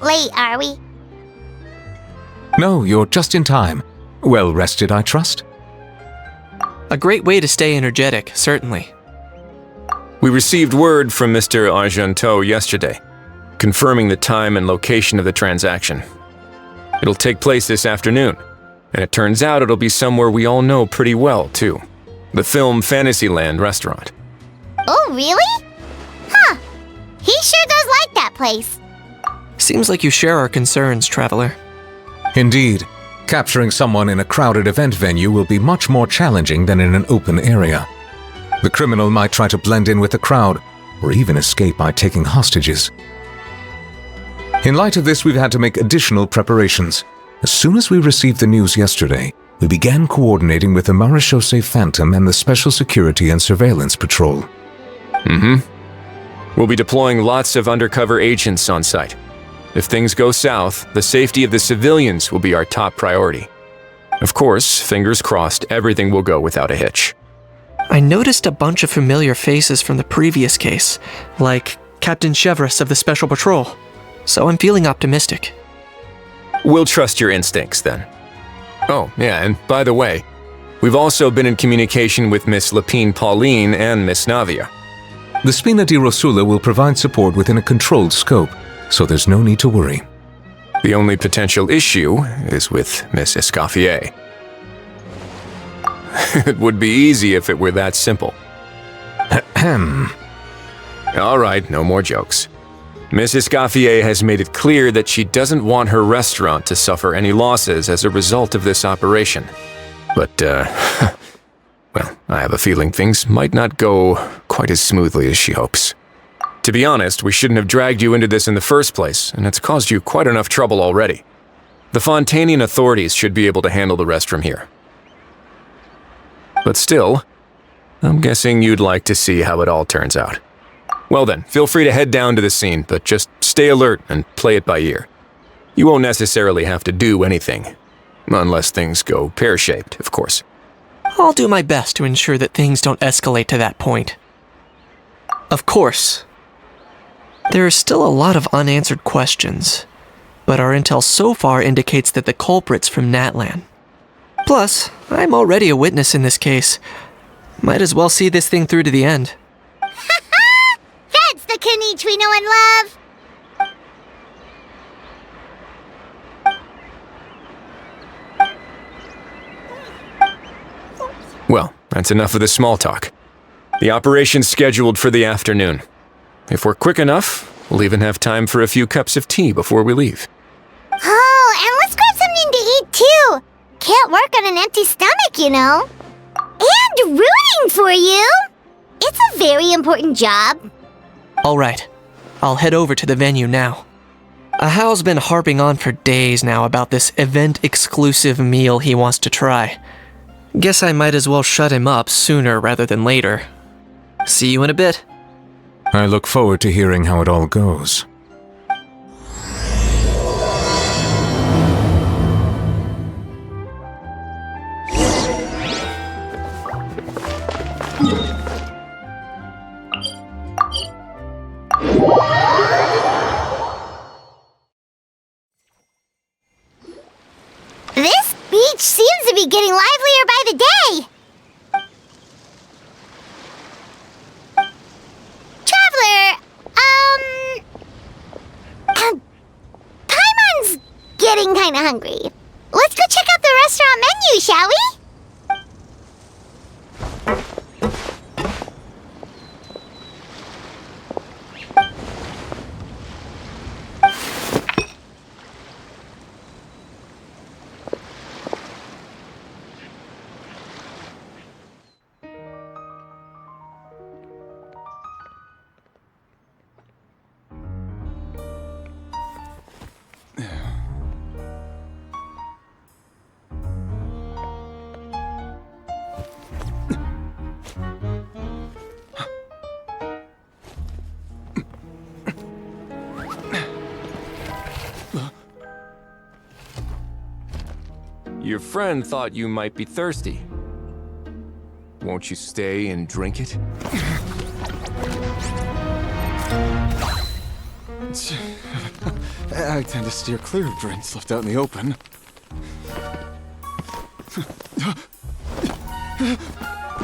late, are we? No, you're just in time. Well rested, I trust? A great way to stay energetic, certainly. We received word from Mr. Argenteau yesterday, confirming the time and location of the transaction. It'll take place this afternoon, and it turns out it'll be somewhere we all know pretty well, too. The Film Fantasyland restaurant. Oh, really? Huh. He sure does like that place. Seems like you share our concerns, Traveler. Indeed. Capturing someone in a crowded event venue will be much more challenging than in an open area. The criminal might try to blend in with the crowd, or even escape by taking hostages. In light of this, we've had to make additional preparations. As soon as we received the news yesterday, we began coordinating with the Marechaussee Phantom and the Special Security and Surveillance Patrol. We'll be deploying lots of undercover agents on site. If things go south, the safety of the civilians will be our top priority. Of course, fingers crossed, everything will go without a hitch. I noticed a bunch of familiar faces from the previous case, like Captain Chevres of the Special Patrol, so I'm feeling optimistic. We'll trust your instincts, then. Oh, yeah, and by the way, we've also been in communication with Miss Lapine Pauline and Miss Navia. The Spina di Rosula will provide support within a controlled scope, so there's no need to worry. The only potential issue is with Miss Escoffier. It would be easy if it were that simple. All right, no more jokes. Miss Escoffier has made it clear that she doesn't want her restaurant to suffer any losses as a result of this operation. But, well, I have a feeling things might not go quite as smoothly as she hopes. To be honest, we shouldn't have dragged you into this in the first place, and it's caused you quite enough trouble already. The Fontanian authorities should be able to handle the rest from here. But still, I'm guessing you'd like to see how it all turns out. Well then, feel free to head down to the scene, but just stay alert and play it by ear. You won't necessarily have to do anything, unless things go pear-shaped, of course. I'll do my best to ensure that things don't escalate to that point. Of course. There are still a lot of unanswered questions, but our intel so far indicates that the culprit's from Natlan. Plus, I'm already a witness in this case. Might as well see this thing through to the end. That's the Knight we know and love! Well, that's enough of the small talk. The operation's scheduled for the afternoon. If we're quick enough, we'll even have time for a few cups of tea before we leave. Oh, and let's grab something to eat too! Can't work on an empty stomach, you know. And rooting for you! It's a very important job. All right, I'll head over to the venue now. Ahao's been harping on for days now about this event-exclusive meal he wants to try. Guess I might as well shut him up sooner rather than later. See you in a bit. I look forward to hearing how it all goes. This beach seems to be getting livelier by the day. Traveler, Paimon's getting kinda hungry. Let's go check out the restaurant menu, shall we? Your friend thought you might be thirsty. Won't you stay and drink it? I tend to steer clear of drinks left out in the open.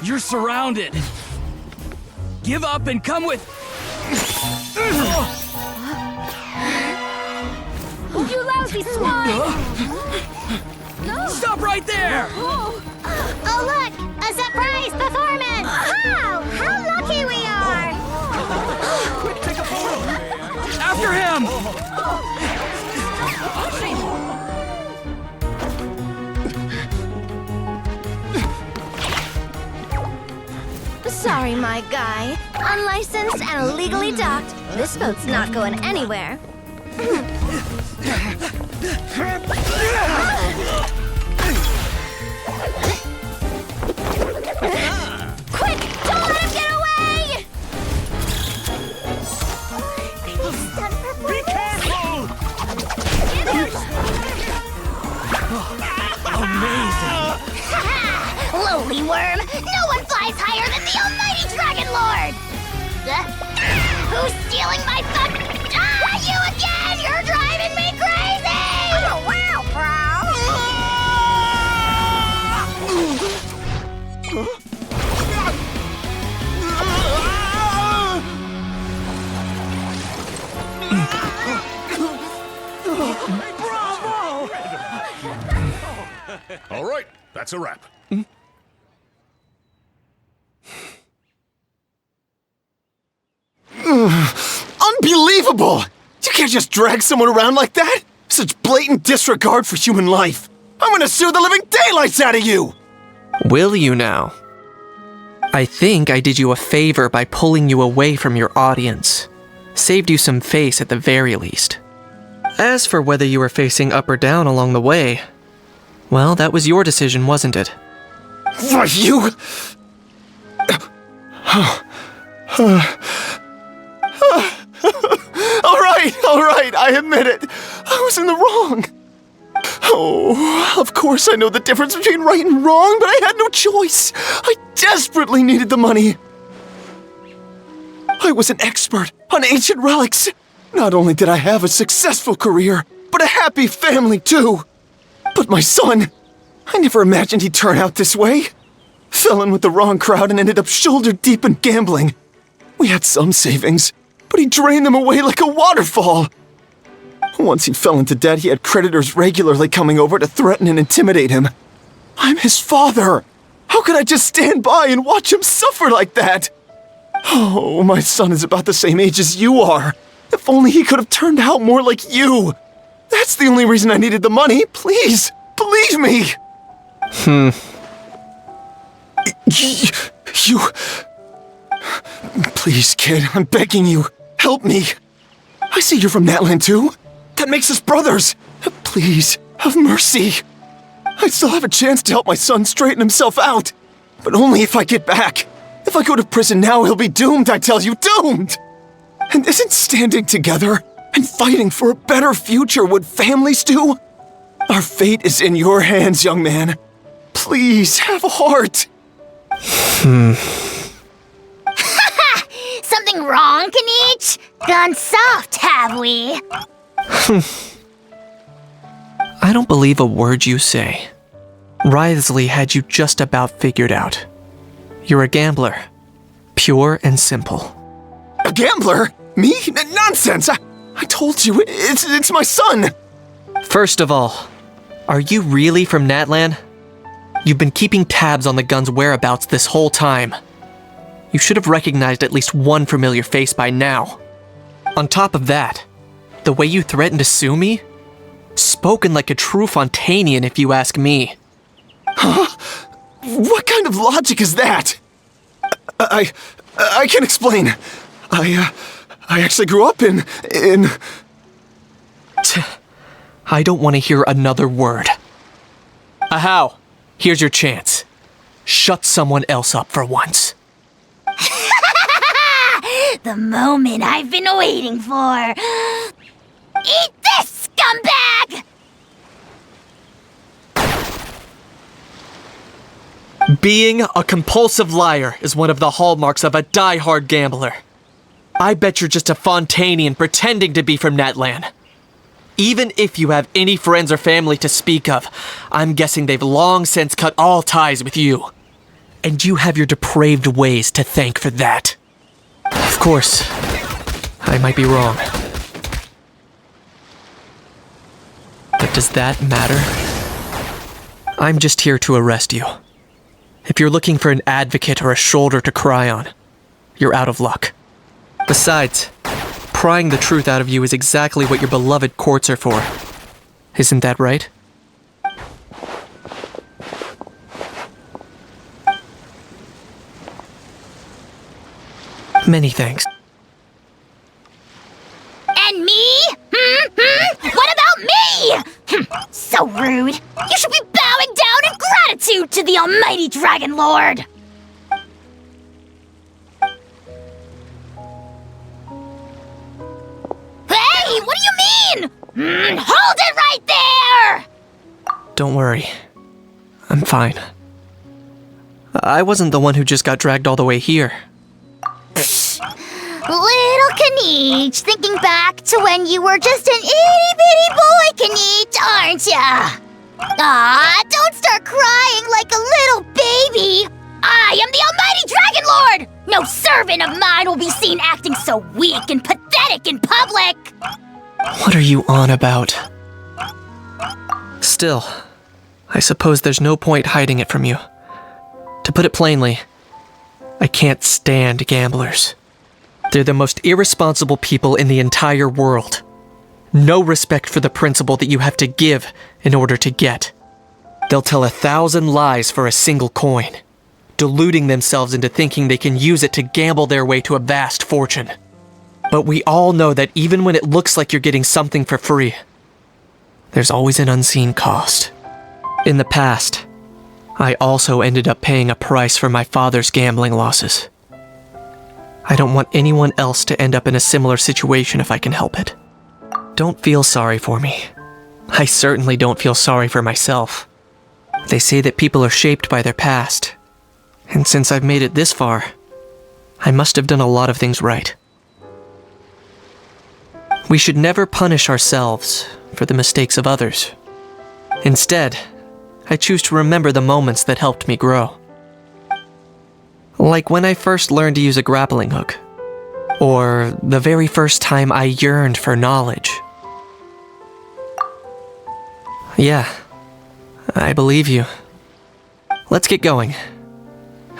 You're surrounded. Give up and come with... You lousy swine! Stop right there! Oh, look! A surprise performance! Wow! How lucky we are! Quick, take a photo! After him! Sorry, my guy. Unlicensed and illegally docked. This boat's not going anywhere. Quick! Don't let him get away! Be careful! Amazing! Lowly worm! No one flies higher than the almighty Dragon Lord! Who's stealing my fun? Ah, you again! You're driving me crazy! Oh, wow, All right, that's a wrap. Unbelievable! You can't just drag someone around like that! Such blatant disregard for human life! I'm gonna sue the living daylights out of you! Will you now? I think I did you a favor by pulling you away from your audience. Saved you some face at the very least. As for whether you were facing up or down along the way, well, that was your decision, wasn't it? Why, you... All right, I admit it. I was in the wrong. Oh, of course I know the difference between right and wrong, but I had no choice. I desperately needed the money. I was an expert on ancient relics. Not only did I have a successful career, but a happy family too. But my son, I never imagined he'd turn out this way. Fell in with the wrong crowd and ended up shoulder deep in gambling. We had some savings, but he drained them away like a waterfall. Once he fell into debt, he had creditors regularly coming over to threaten and intimidate him. I'm his father. How could I just stand by and watch him suffer like that? Oh, my son is about the same age as you are. If only he could have turned out more like you. That's the only reason I needed the money. Please, believe me. You... Please, kid, I'm begging you. Help me. I see you're from Natland too. That makes us brothers. Please, have mercy. I still have a chance to help my son straighten himself out. But only if I get back. If I go to prison now, he'll be doomed, I tell you, doomed! And isn't standing together and fighting for a better future what families do? Our fate is in your hands, young man. Please, have a heart. Something wrong, Kanich? Gone soft, have we? I don't believe a word you say. Wriothesley had you just about figured out. You're a gambler. Pure and simple. A gambler? Me? Nonsense! I told you, it's my son! First of all, are you really from Natland? You've been keeping tabs on the gun's whereabouts this whole time. You should have recognized at least one familiar face by now. On top of that, the way you threatened to sue me? Spoken like a true Fontanian, if you ask me. Huh? What kind of logic is that? I can explain. I actually grew up in... I don't want to hear another word. Ahow, here's your chance. Shut someone else up for once. The moment I've been waiting for. Eat this, scumbag! Being a compulsive liar is one of the hallmarks of a die-hard gambler. I bet you're just a Fontanian pretending to be from Natlan. Even if you have any friends or family to speak of, I'm guessing they've long since cut all ties with you. And you have your depraved ways to thank for that. Of course, I might be wrong. But does that matter? I'm just here to arrest you. If you're looking for an advocate or a shoulder to cry on, you're out of luck. Besides, prying the truth out of you is exactly what your beloved courts are for. Isn't that right? Many thanks. And me? What about me? So rude. You should be bowing down in gratitude to the almighty Dragon Lord. Hey, what do you mean? Hold it right there! Don't worry. I'm fine. I wasn't the one who just got dragged all the way here. Little Kaniche, thinking back to when you were just an itty-bitty boy, Kaniche, aren't ya? Aw, don't start crying like a little baby. I am the almighty Dragon Lord! No servant of mine will be seen acting so weak and pathetic in public! What are you on about? Still, I suppose there's no point hiding it from you. To put it plainly, I can't stand gamblers. They're the most irresponsible people in the entire world. No respect for the principle that you have to give in order to get. They'll tell 1,000 lies for a single coin, deluding themselves into thinking they can use it to gamble their way to a vast fortune. But we all know that even when it looks like you're getting something for free, there's always an unseen cost. In the past, I also ended up paying a price for my father's gambling losses. I don't want anyone else to end up in a similar situation if I can help it. Don't feel sorry for me. I certainly don't feel sorry for myself. They say that people are shaped by their past, and since I've made it this far, I must have done a lot of things right. We should never punish ourselves for the mistakes of others. Instead, I choose to remember the moments that helped me grow. Like when I first learned to use a grappling hook, or the very first time I yearned for knowledge. Yeah, I believe you. Let's get going.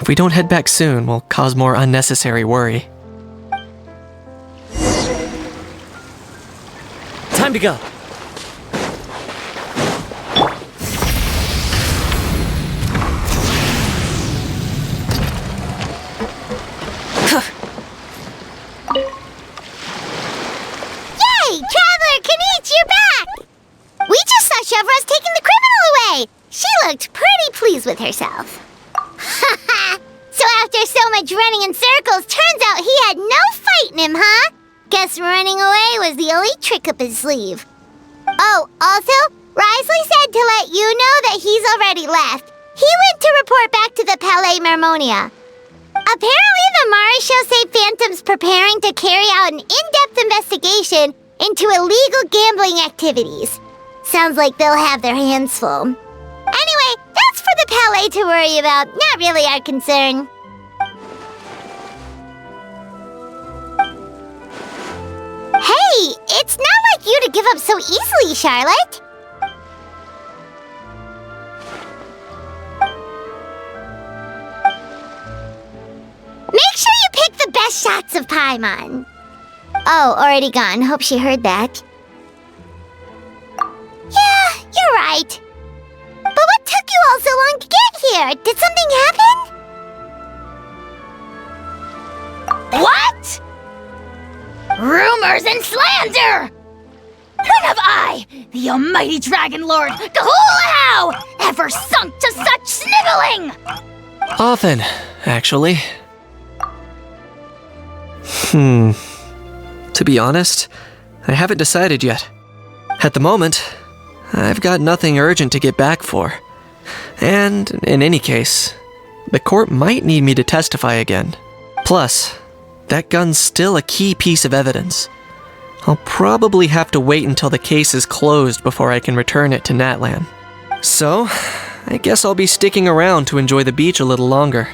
If we don't head back soon, we'll cause more unnecessary worry. Time to go. Yay! Traveler Kaniche, you're back! We just saw Chevro's taking the criminal away! She looked pretty pleased with herself. Haha! So after so much running in circles, turns out he had no fight in him, huh? Guess running away was the only trick up his sleeve. Oh, also, Risley said to let you know that he's already left. He went to report back to the Palais Mermonia. Apparently, the Mari show say Phantom's preparing to carry out an in-depth investigation into illegal gambling activities. Sounds like they'll have their hands full. Anyway, that's for the Palais to worry about, not really our concern. Hey, it's not like you to give up so easily, Charlotte. Make sure you pick the best shots of Paimon. Oh, already gone. Hope she heard that. Yeah, you're right. But what took you all so long to get here? Did something happen? What? Rumors and slander! When have I, the almighty Dragon Lord, Kahulahau, ever sunk to such sniveling? Often, actually. To be honest, I haven't decided yet. At the moment, I've got nothing urgent to get back for. And, in any case, the court might need me to testify again. Plus, that gun's still a key piece of evidence. I'll probably have to wait until the case is closed before I can return it to Natlan. So, I guess I'll be sticking around to enjoy the beach a little longer.